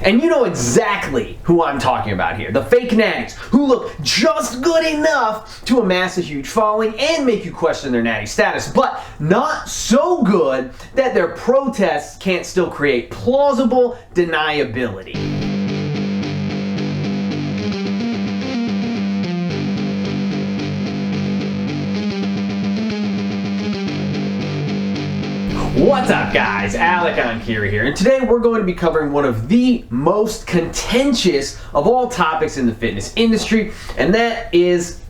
And you know exactly who I'm talking about here. The fake natties who look just good enough to amass a huge following and make you question their natty status, but not so good that their protests can't still create plausible deniability. What's up guys, Enkiri here, and today we're going to be covering one of the most contentious of all topics in the fitness industry, and that is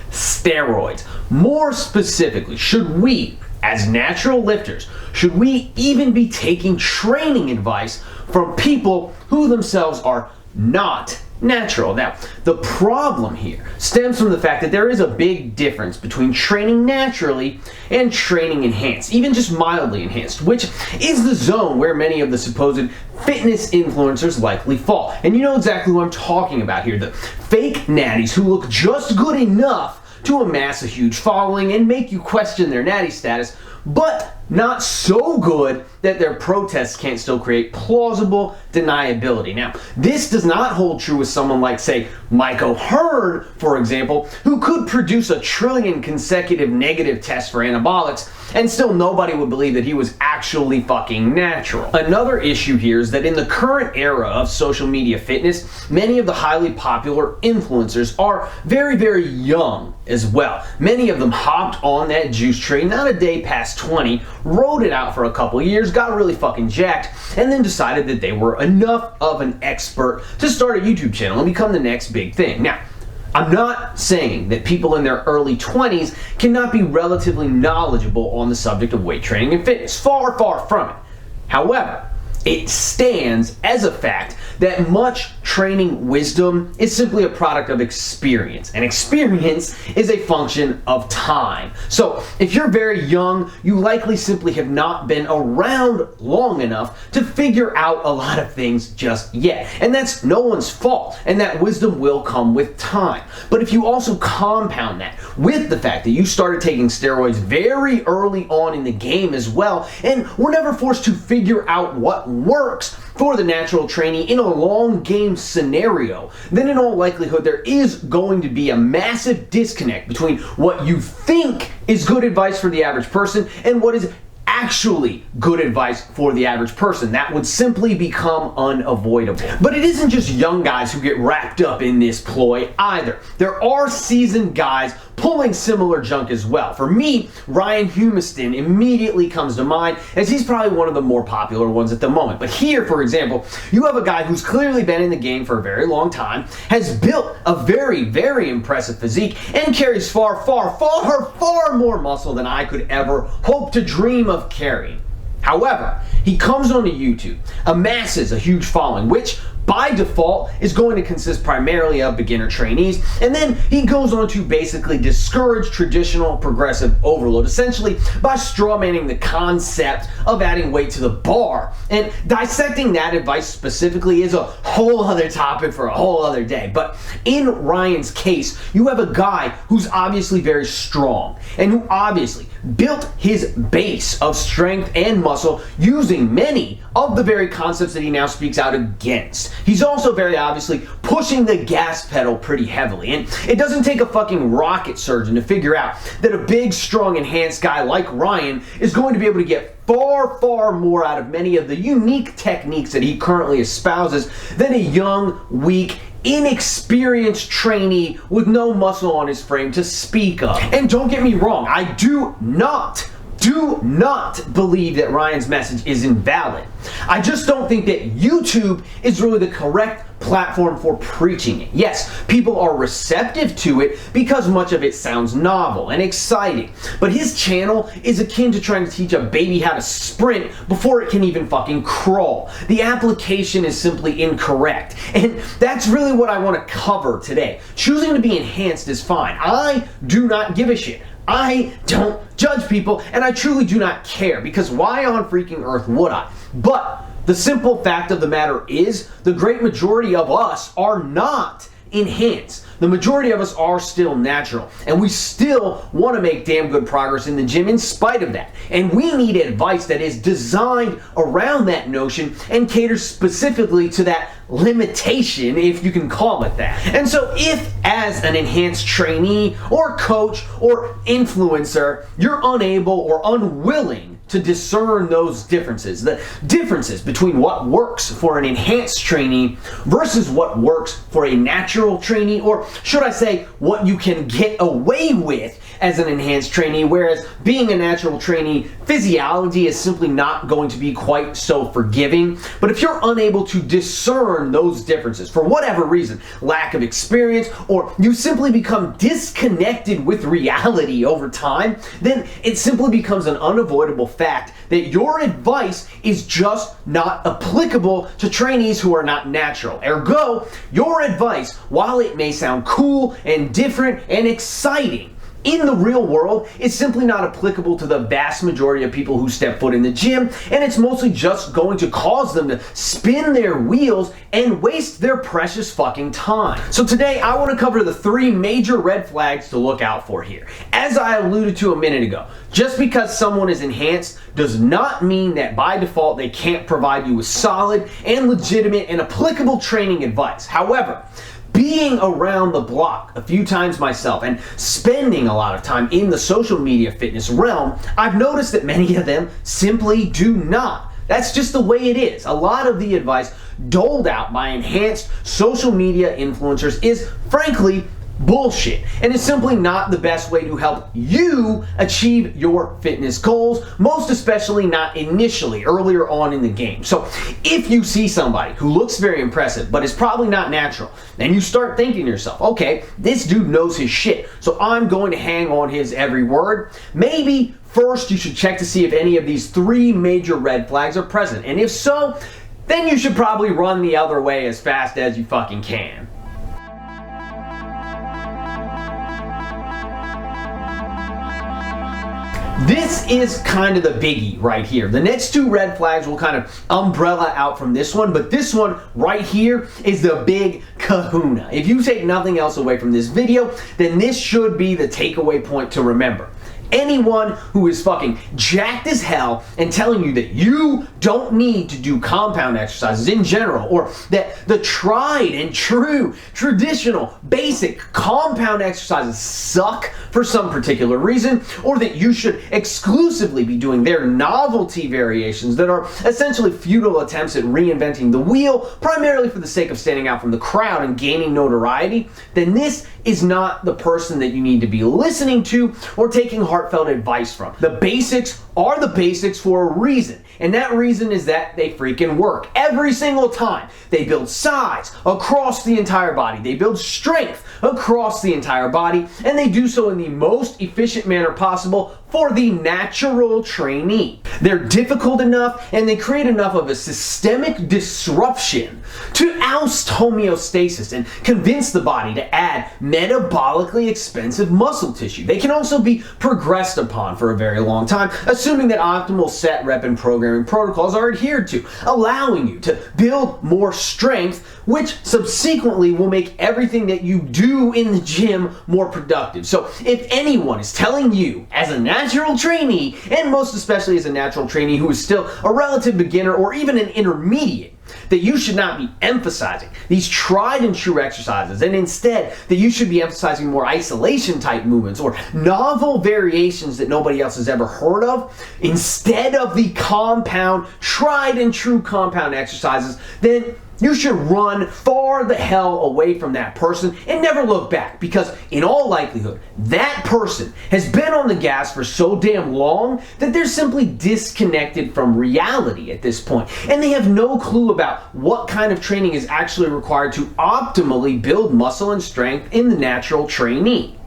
steroids. More specifically, should we, as natural lifters, should we even be taking training advice from people who themselves are not natural? Now, the problem here stems from the fact that there is a big difference between training naturally and training enhanced, even just mildly enhanced, which is the zone where many of the supposed fitness influencers likely fall. And you know exactly who I'm talking about here, the fake natties who look just good enough to amass a huge following and make you question their natty status, but not so good that their protests can't still create plausible deniability. Now, this does not hold true with someone like, say, Mike O'Hearn, for example, who could produce 1 trillion consecutive negative tests for anabolics, and still nobody would believe that he was actually fucking natural. Another issue here is that in the current era of social media fitness, many of the highly popular influencers are very, very young as well. Many of them hopped on that juice train not a day past 20, rode it out for a couple years, got really fucking jacked, and then decided that they were enough of an expert to start a YouTube channel and become the next big thing. Now, I'm not saying that people in their early 20s cannot be relatively knowledgeable on the subject of weight training and fitness. Far, far from it. However, it stands as a fact that much training wisdom is simply a product of experience, and experience is a function of time. So if you're very young, you likely simply have not been around long enough to figure out a lot of things just yet. And that's no one's fault, and that wisdom will come with time. But if you also compound that with the fact that you started taking steroids very early on in the game as well, and were never forced to figure out what works for the natural trainee in a long game scenario, then in all likelihood there is going to be a massive disconnect between what you think is good advice for the average person and what is actually good advice for the average person. That would simply become unavoidable. But it isn't just young guys who get wrapped up in this ploy either. There are seasoned guys pulling similar junk as well. For me, Ryan Humiston immediately comes to mind, as he's probably one of the more popular ones at the moment. But here, for example, you have a guy who's clearly been in the game for a very long time, has built a very, very impressive physique, and carries far, far, far, far more muscle than I could ever hope to dream of carrying. However, he comes onto YouTube, amasses a huge following, which by default is going to consist primarily of beginner trainees, and then he goes on to basically discourage traditional progressive overload, essentially by strawmanning the concept of adding weight to the bar. And dissecting that advice specifically is a whole other topic for a whole other day. But in Ryan's case, you have a guy who's obviously very strong and who obviously built his base of strength and muscle using many of the very concepts that he now speaks out against. He's also very obviously pushing the gas pedal pretty heavily, and it doesn't take a fucking rocket surgeon to figure out that a big, strong, enhanced guy like Ryan is going to be able to get far, far more out of many of the unique techniques that he currently espouses than a young, weak, inexperienced trainee with no muscle on his frame to speak of. And don't get me wrong, I do not believe that Ryan's message is invalid. I just don't think that YouTube is really the correct platform for preaching it. Yes, people are receptive to it because much of it sounds novel and exciting, but his channel is akin to trying to teach a baby how to sprint before it can even fucking crawl. The application is simply incorrect, and that's really what I want to cover today. Choosing to be enhanced is fine. I do not give a shit. I don't judge people, and I truly do not care, because why on freaking earth would I? But the simple fact of the matter is, the great majority of us are not enhance. The majority of us are still natural, and we still want to make damn good progress in the gym in spite of that. And we need advice that is designed around that notion and caters specifically to that limitation, if you can call it that. And so if, as an enhanced trainee or coach or influencer, you're unable or unwilling to discern those differences, the differences between what works for an enhanced trainee versus what works for a natural trainee, or should I say, what you can get away with as an enhanced trainee, whereas being a natural trainee, physiology is simply not going to be quite so forgiving. But if you're unable to discern those differences for whatever reason, lack of experience, or you simply become disconnected with reality over time, then it simply becomes an unavoidable fact that your advice is just not applicable to trainees who are not natural. Ergo, your advice, while it may sound cool and different and exciting, in the real world, it's simply not applicable to the vast majority of people who step foot in the gym, and it's mostly just going to cause them to spin their wheels and waste their precious fucking time. So today, I want to cover the 3 major red flags to look out for here. As I alluded to a minute ago, just because someone is enhanced does not mean that by default they can't provide you with solid and legitimate and applicable training advice. However, being around the block a few times myself and spending a lot of time in the social media fitness realm, I've noticed that many of them simply do not. That's just the way it is. A lot of the advice doled out by enhanced social media influencers is frankly bullshit, and it's simply not the best way to help you achieve your fitness goals, most especially not initially, earlier on in the game. So if you see somebody who looks very impressive but is probably not natural, and you start thinking to yourself, okay, this dude knows his shit, so I'm going to hang on his every word, maybe first you should check to see if any of these 3 major red flags are present, and if so, then you should probably run the other way as fast as you fucking can. This is kind of the biggie right here. The next 2 red flags will kind of umbrella out from this one, but this one right here is the big kahuna. If you take nothing else away from this video, then this should be the takeaway point to remember. Anyone who is fucking jacked as hell and telling you that you don't need to do compound exercises in general, or that the tried and true, traditional, basic compound exercises suck for some particular reason, or that you should exclusively be doing their novelty variations that are essentially futile attempts at reinventing the wheel, primarily for the sake of standing out from the crowd and gaining notoriety, then this is not the person that you need to be listening to or taking heartfelt advice from. The basics are the basics for a reason, and that reason is that they freaking work every single time. They build size across the entire body, they build strength across the entire body, and they do so in the most efficient manner possible for the natural trainee. They're difficult enough and they create enough of a systemic disruption to oust homeostasis and convince the body to add metabolically expensive muscle tissue. They can also be progressed upon for a very long time, assuming that optimal set, rep, and programming protocols are adhered to, allowing you to build more strength, which subsequently will make everything that you do in the gym more productive. So if anyone is telling you, as a natural trainee, and most especially as a natural trainee who is still a relative beginner or even an intermediate, that you should not be emphasizing these tried and true exercises, and instead that you should be emphasizing more isolation type movements or novel variations that nobody else has ever heard of, instead of the compound, tried and true compound exercises, then you should run far the hell away from that person and never look back, because in all likelihood, that person has been on the gas for so damn long that they're simply disconnected from reality at this point, and they have no clue about what kind of training is actually required to optimally build muscle and strength in the natural trainee.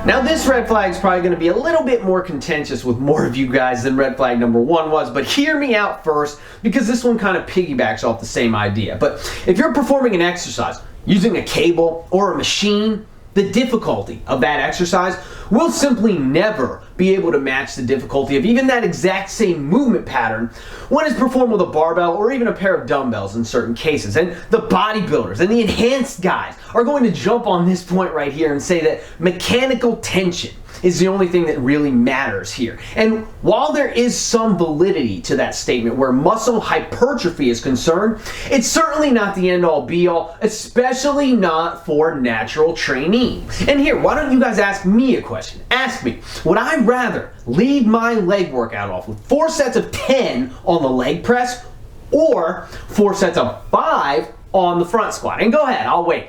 Now this red flag is probably going to be a little bit more contentious with more of you guys than red flag number 1 was, but hear me out first, because this one kind of piggybacks off the same idea. But if you're performing an exercise using a cable or a machine, the difficulty of that exercise will simply never be able to match the difficulty of even that exact same movement pattern when it's performed with a barbell or even a pair of dumbbells in certain cases. And the bodybuilders and the enhanced guys are going to jump on this point right here and say that mechanical tension is the only thing that really matters here. And while there is some validity to that statement where muscle hypertrophy is concerned, it's certainly not the end-all be-all, especially not for natural trainees. And here, why don't you guys ask me a question? Ask me, would I rather lead my leg workout off with 4 sets of 10 on the leg press or 4 sets of 5 on the front squat? And go ahead, I'll wait.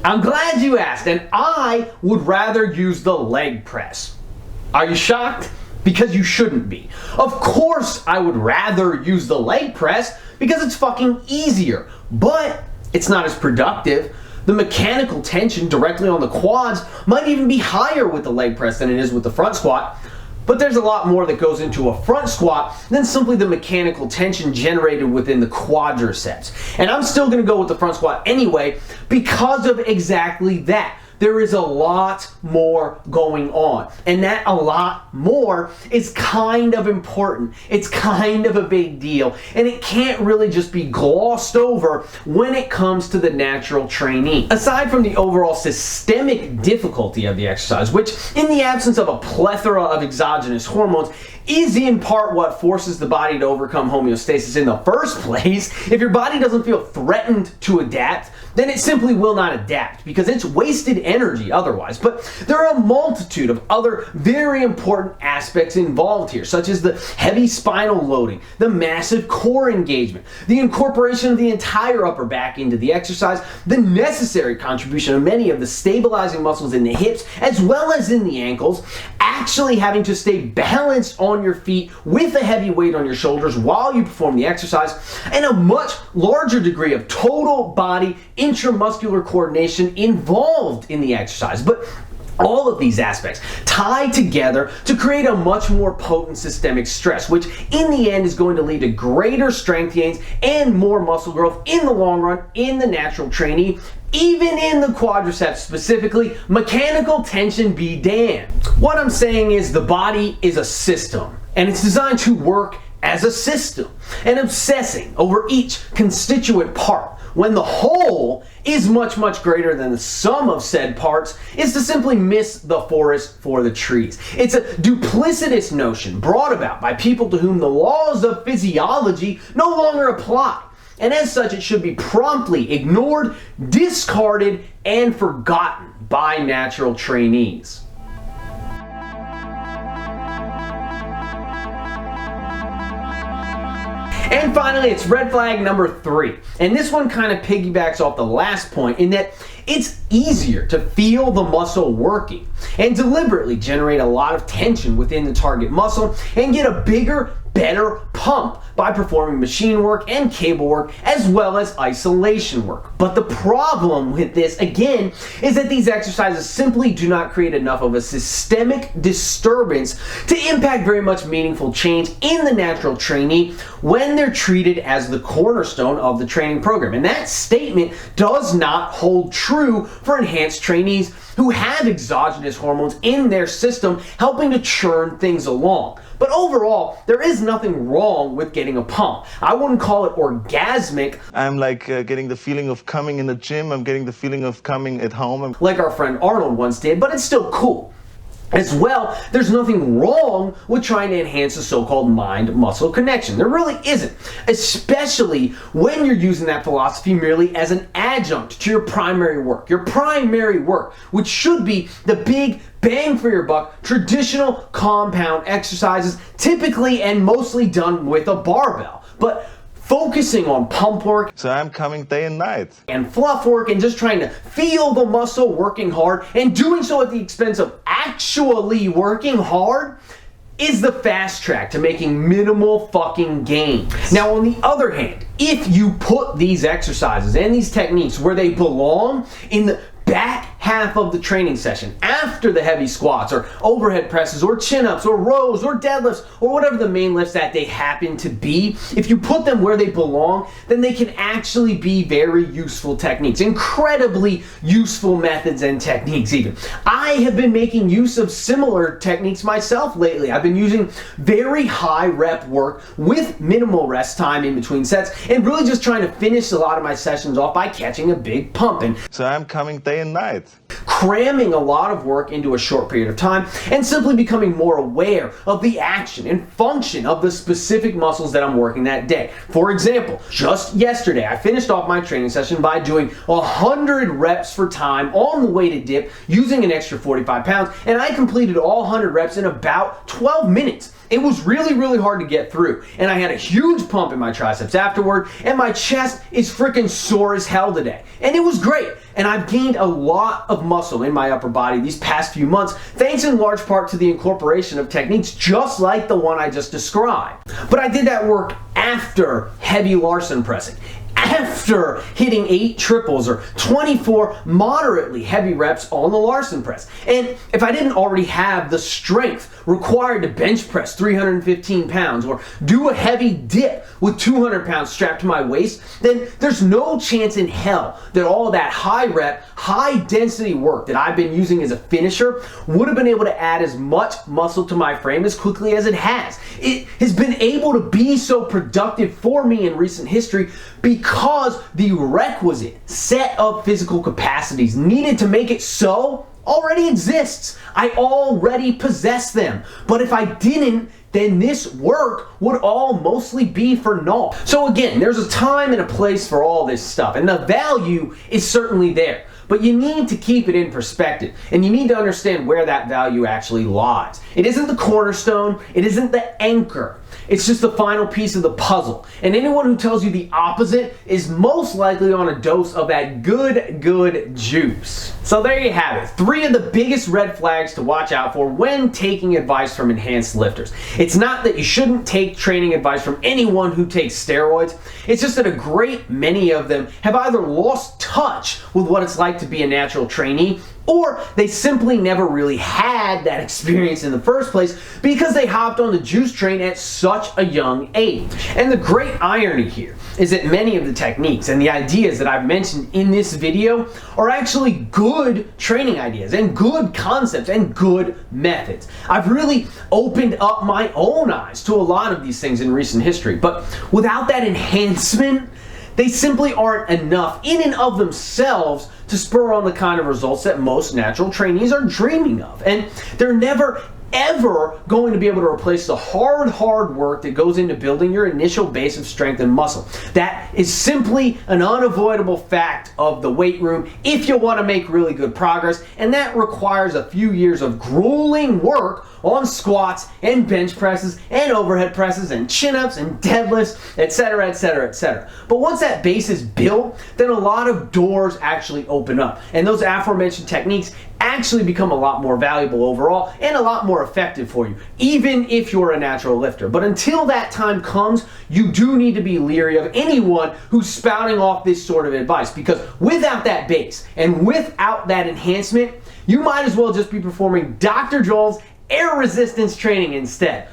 I'm glad you asked, and I would rather use the leg press. Are you shocked? Because you shouldn't be. Of course I would rather use the leg press because it's fucking easier, but it's not as productive. The mechanical tension directly on the quads might even be higher with the leg press than it is with the front squat. But there's a lot more that goes into a front squat than simply the mechanical tension generated within the quadriceps. And I'm still going to go with the front squat anyway because of exactly that. There is a lot more going on, and that a lot more is kind of important. It's kind of a big deal, and it can't really just be glossed over when it comes to the natural trainee. Aside from the overall systemic difficulty of the exercise, which in the absence of a plethora of exogenous hormones is in part what forces the body to overcome homeostasis in the first place. If your body doesn't feel threatened to adapt, then it simply will not adapt because it's wasted energy otherwise. But there are a multitude of other very important aspects involved here, such as the heavy spinal loading, the massive core engagement, the incorporation of the entire upper back into the exercise, the necessary contribution of many of the stabilizing muscles in the hips as well as in the ankles, actually having to stay balanced on your feet with a heavy weight on your shoulders while you perform the exercise, and a much larger degree of total body intramuscular coordination involved in the exercise. But all of these aspects tie together to create a much more potent systemic stress, which in the end is going to lead to greater strength gains and more muscle growth in the long run in the natural trainee. Even in the quadriceps specifically, mechanical tension be damned. What I'm saying is the body is a system, and it's designed to work as a system, and obsessing over each constituent part when the whole is much, much greater than the sum of said parts is to simply miss the forest for the trees. It's a duplicitous notion brought about by people to whom the laws of physiology no longer apply. And as such, it should be promptly ignored, discarded, and forgotten by natural trainees. And finally, it's red flag number 3. And this one kind of piggybacks off the last point in that it's easier to feel the muscle working and deliberately generate a lot of tension within the target muscle and get a bigger, better pump by performing machine work and cable work as well as isolation work. But the problem with this, again, is that these exercises simply do not create enough of a systemic disturbance to impact very much meaningful change in the natural trainee when they're treated as the cornerstone of the training program. And that statement does not hold true for enhanced trainees who have exogenous hormones in their system helping to churn things along. But overall, there is nothing wrong with getting a pump. I wouldn't call it orgasmic. I'm like getting the feeling of coming in the gym. I'm getting the feeling of coming at home. Like our friend Arnold once did, but it's still cool. As well, there's nothing wrong with trying to enhance the so-called mind-muscle connection. There really isn't, especially when you're using that philosophy merely as an adjunct to your primary work. Your primary work, which should be the big bang for your buck, traditional compound exercises, typically and mostly done with a barbell. But focusing on pump work. So I'm coming day and night. And fluff work and just trying to feel the muscle working hard and doing so at the expense of actually working hard is the fast track to making minimal fucking gains. Now, on the other hand, if you put these exercises and these techniques where they belong, in the back half of the training session, after the heavy squats or overhead presses or chin-ups or rows or deadlifts or whatever the main lifts that they happen to be, if you put them where they belong, then they can actually be very useful techniques, incredibly useful methods and techniques even. I have been making use of similar techniques myself lately. I've been using very high rep work with minimal rest time in between sets and really just trying to finish a lot of my sessions off by catching a big pump. And so I'm coming day and night. Cramming a lot of work into a short period of time and simply becoming more aware of the action and function of the specific muscles that I'm working that day. For example, just yesterday I finished off my training session by doing 100 reps for time on the weighted dip using an extra 45 pounds, and I completed all 100 reps in about 12 minutes. It was really, really hard to get through, and I had a huge pump in my triceps afterward, and my chest is freaking sore as hell today. And it was great, and I've gained a lot of muscle in my upper body these past few months, thanks in large part to the incorporation of techniques just like the one I just described. But I did that work after heavy Larson pressing, after hitting 8 triples or 24 moderately heavy reps on the Larson press. And if I didn't already have the strength required to bench press 315 pounds or do a heavy dip with 200 pounds strapped to my waist, then there's no chance in hell that all that high rep, high density work that I've been using as a finisher would have been able to add as much muscle to my frame as quickly as it has. It has been able to be so productive for me in recent history because the requisite set of physical capacities needed to make it so already exists. I already possess them. But if I didn't, then this work would all mostly be for naught. So again, there's a time and a place for all this stuff, and the value is certainly there. But you need to keep it in perspective, and you need to understand where that value actually lies. It isn't the cornerstone, it isn't the anchor. It's just the final piece of the puzzle. And anyone who tells you the opposite is most likely on a dose of that good juice. So there you have it. 3 of the biggest red flags to watch out for when taking advice from enhanced lifters. It's not that you shouldn't take training advice from anyone who takes steroids. It's just that a great many of them have either lost touch with what it's like to be a natural trainee, or they simply never really had that experience in the first place because they hopped on the juice train at such a young age. And the great irony here is that many of the techniques and the ideas that I've mentioned in this video are actually good training ideas and good concepts and good methods. I've really opened up my own eyes to a lot of these things in recent history, but without that enhancement, they simply aren't enough in and of themselves to spur on the kind of results that most natural trainees are dreaming of. And they're never ever going to be able to replace the hard work that goes into building your initial base of strength and muscle. That is simply an unavoidable fact of the weight room if you want to make really good progress, and that requires a few years of grueling work on squats and bench presses and overhead presses and chin-ups and deadlifts, etc., etc., etc. But once that base is built, then a lot of doors actually open up, and those aforementioned techniques actually become a lot more valuable overall and a lot more effective for you, even if you're a natural lifter. But until that time comes, you do need to be leery of anyone who's spouting off this sort of advice, because without that base and without that enhancement, you might as well just be performing Dr. Joel's air resistance training instead.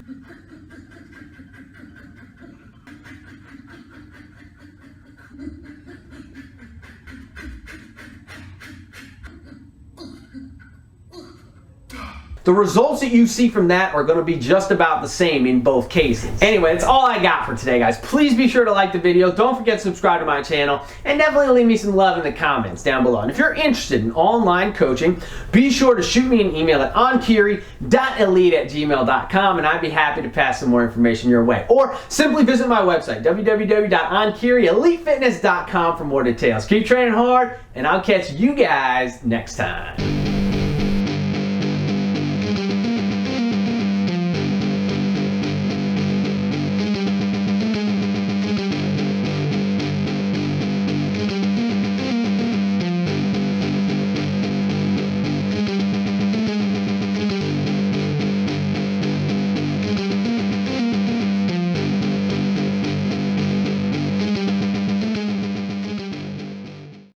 The results that you see from that are going to be just about the same in both cases. Anyway, that's all I got for today, guys. Please be sure to like the video. Don't forget to subscribe to my channel. And definitely leave me some love in the comments down below. And if you're interested in online coaching, be sure to shoot me an email at enkiri.elite@gmail.com, and I'd be happy to pass some more information your way. Or simply visit my website, www.enkirielitefitness.com, for more details. Keep training hard, and I'll catch you guys next time.